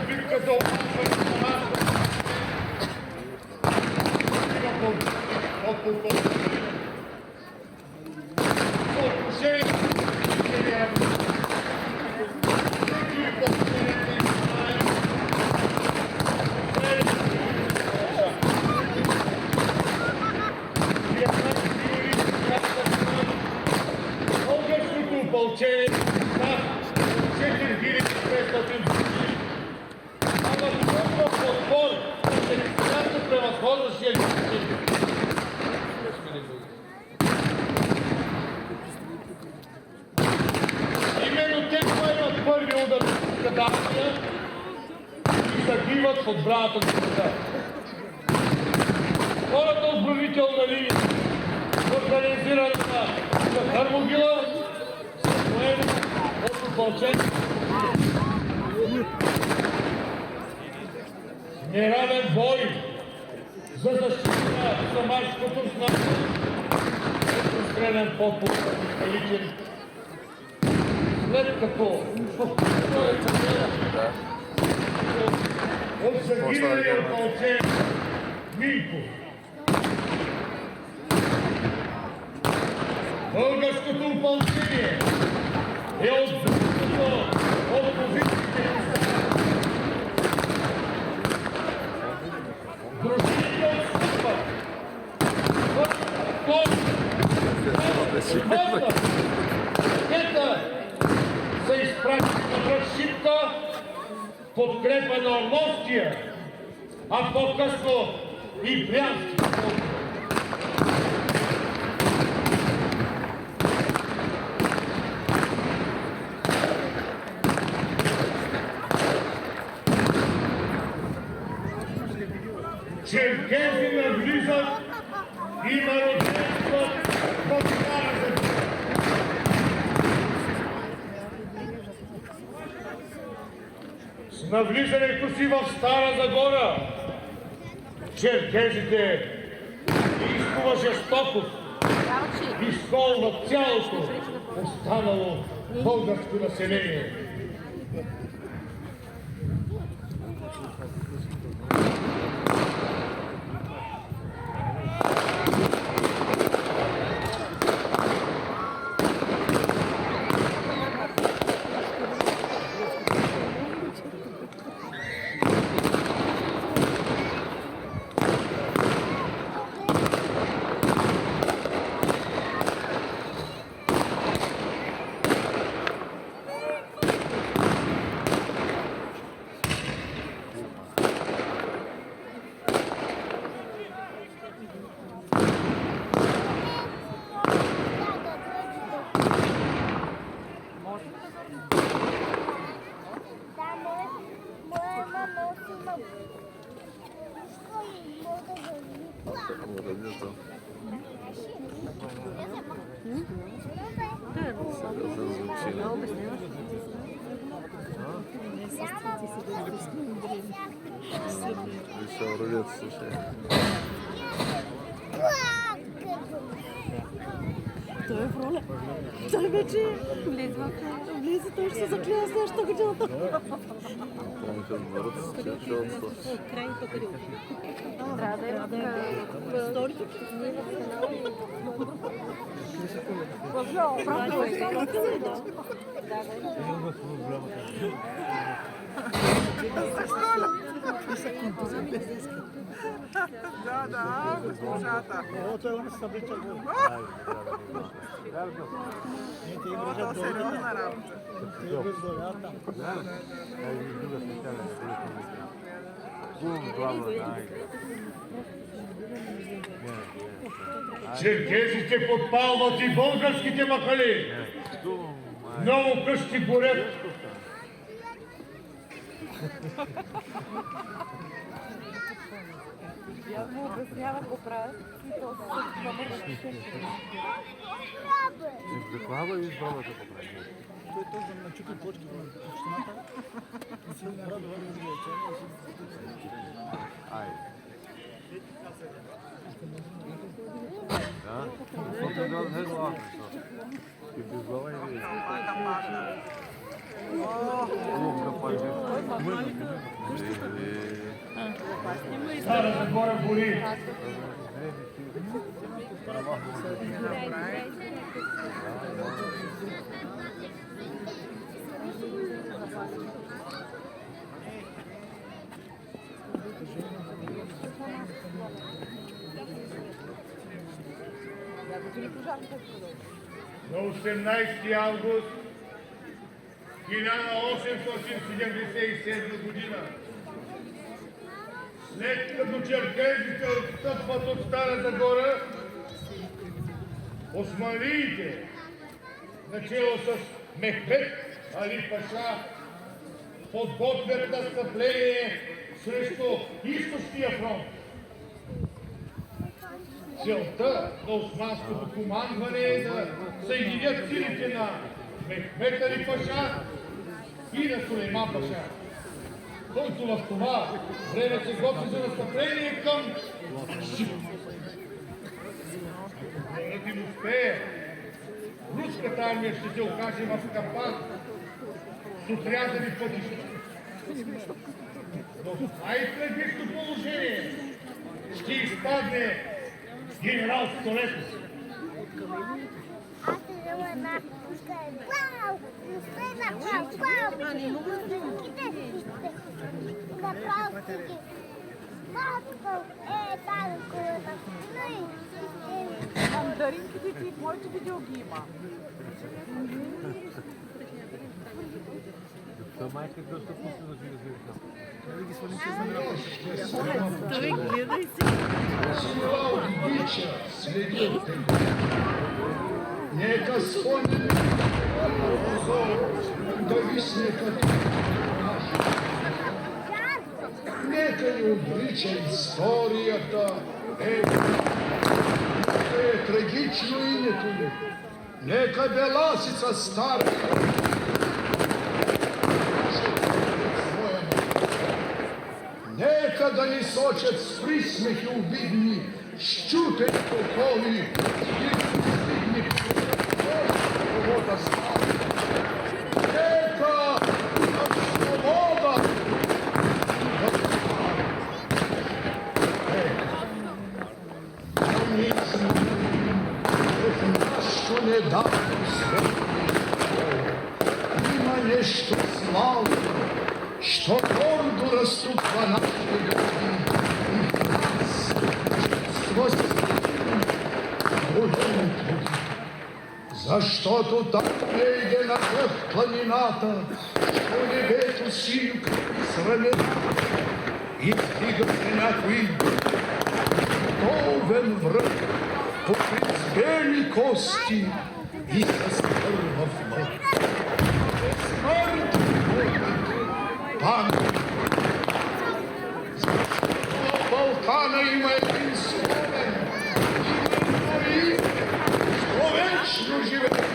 Битка за опазване на нашата българското опълчение на 4500 души. Ама толкова отбор, да превъзходващия лидер. Именно те поемат първи удар в Кадасия и загиват в отбраната на света. Хората от бронителна линия, организираната за Хармогила, са поели от опълчение. Неравен бой за защита на самарското знание е прострелян подпус личен. След като от загиналия опълчен Минко. Българското опълчение е отбито от позициите. Дружините отстъпват. Тета са изпратили на връх Шипка подкрепа на Орловския, а по-късно и Брянски. Черкези навлизат и народенстват в Стара Загора. С навлизането си в Стара Загора черкезите изкува жестокост и сколват цялото останало българско население. Той е в роля. Той вече влезе, той ще се заклея следващата година. Крайното къде? Трябва да е сторито. Правда е. Да, госпожата. Това не събича го. Сериозна работа. Черкезите подпалват и българските махали. Много къщи горят. Я му обяснява какво правят и то се Заклава и избрала да поправи. Той точно начупи почки в общината и се нарадва да го Ай. Да? ти не глава. Ти без глава і весь. Зараз за горе бурі. На 18 август 1877 година, след като черкезите отстъпват от Стара Загора, османлиите, начало с Мехмед Али Паша, подготвят настъпление срещу източния фронт. Целта на османското командване е да съединят силите на Мехмед Али Паша и на Сулейман Паша, който в това време се готви за настъпление към Шипка. За да им успее, руската армия ще се окаже в капан с отрязани пътища. Но в най-предвижно положение ще изпадне генерал Столетов. Аз взема една пушка и вау! Успена, вау! Направо стики. Матко, тази колата. Мандаринките ти в моето видео ги има. Та майка доста вкусно да ги развива. Той гледай си. Вича, следите. Нека спомним да висне като нека ни облича историята. Е трагично името ми. Нека Беласица стара нека да ни сочат с присмехи обидни, щутени поколи и постигни живота слава. Нека на свобода в нашето недавно светло има нещо славно, що гордо разступва нашите гради и в нас военното. Защото там nejde на върх планината, що небето синька с рамена и стига се някой готовен връх, покрит с бели кости и с кърва в мък. Смърт памет. В Балкана има един словен, именно словечно живее.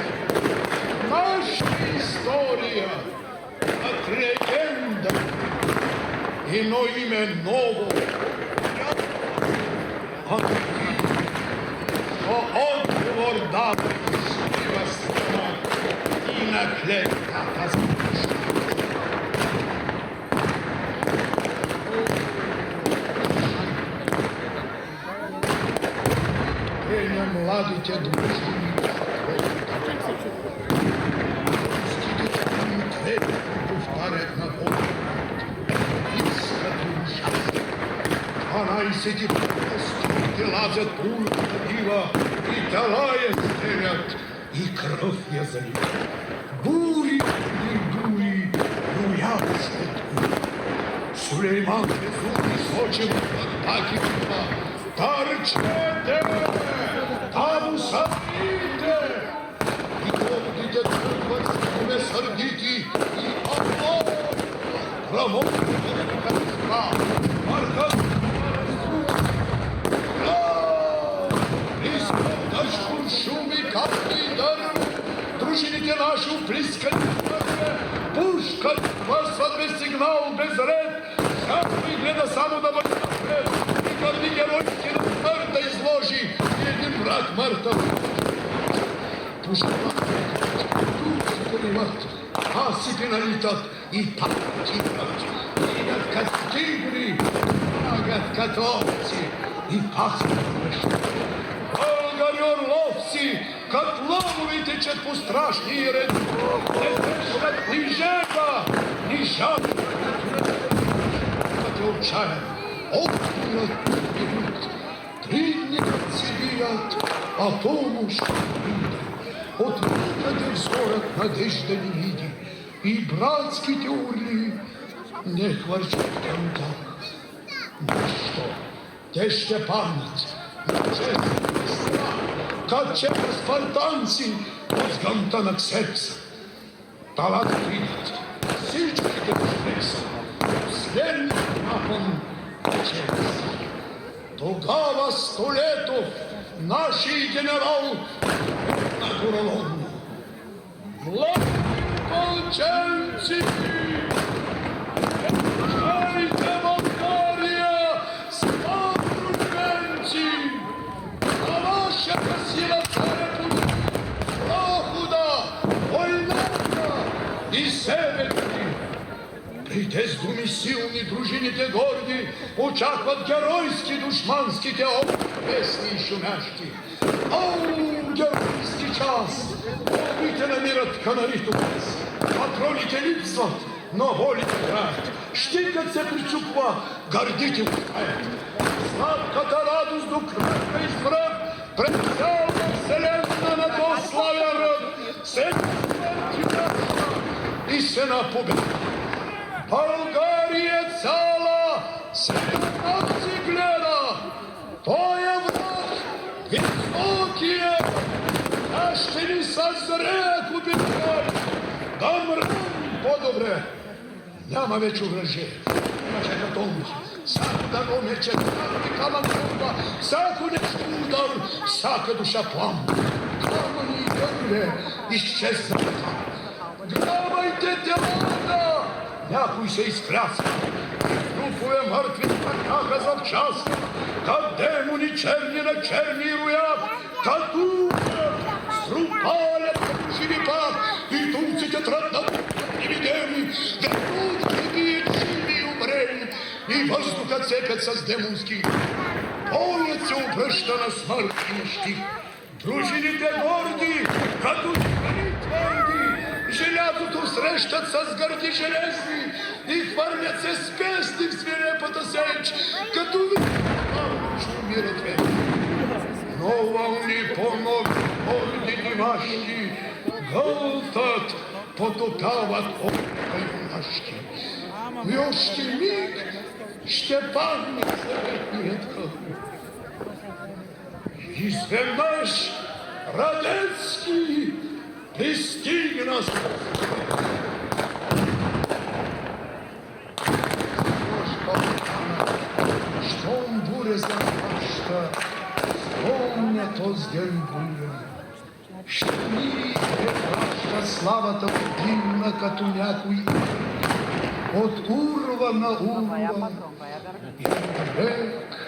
Нашата история, как легенда, едно име ново, но отговор дава щастлива страна и на клетвата слуша. На младите дружини повтарят на Бога. Искат душа. 12 простите лазят улицата дива и тела я стелят и кръв я залива. Бури и дури, роят след дури. Сулейман безумни сочи в атаки това. Търчете! Там усъдите! И гордите тръгват с коне сърдити и Аллах! Православната кръста! Върхът! Искат да шуршуми капли дърв! Дружините наши оплискани твърде! Пушкат, върсват без сигнал, без ред! Всякой гледа само да бъде напред! И твърди геройски на смърт да изложи и един враг мъртъв! пушкать, аси пеналитат и пактикат, и над кастигри, агат катовцы, и пастырь. Олгарёр ловці, котловый течет по страшній реці, не тешкат ни жека, ни жак. Отвечая, окна бегут, 3 дня сидят, а тому что люди. От выхода взорок надежда не видит, и братские теории не хватит конта. Ну что, те ще память, как через спартанцы с гантанок сердца. Талант видит, сильчик держится, вслед напом честь. Тугава 100 летов наший генерал на Куралону. Ополченцы! Езжайте, Болгария, сподрученцы! А ваша сила царя будет прохуда, войната и северки. Прийде з думи силні дружині те горді, очакват геройські душманські те песні і шумяшки. Ау, геройський час! Побите на мир от канариту вас, патроните лицват, но волите грать. Штикаться причупва, гордите устает. Сладко-то радость крепко из враг, предсял вселенная на то славя род. И сена победа. Болгария цала, средоточие гледа, то є враг високие, аж ти не созрет убегать, да мрам подобре, няма вече враже, имаше готовност, всяко дано мече, всяко камън, всяко нещо удар, всяка душа плам, камъни и гърле изчезнат там. Грабайте телата! Някой се изпляска. Трупове мъртви пътяха завчасно, как демони черни на черни роят, като струпалят като живи пак, и турците тръгнат невидими, ветрут бие живи и умрели, и въздухът сепят с демонски. Боят се обръща на смъртния щит. Дружините горди, като звери твърди, желязото срещат с гърди железни и хвърлят се с песни в свирепата сеч, като че умират вече. Но вълни по-нови, ордени вашки, гълтат, потопяват опита юнашки. И още миг ще падне съветният къл. Изведнъж Радецкий пристигна с щом буря захваща, спомня този ден буря. Ще ми препраща славата димна, като някой от урва на урва. И рек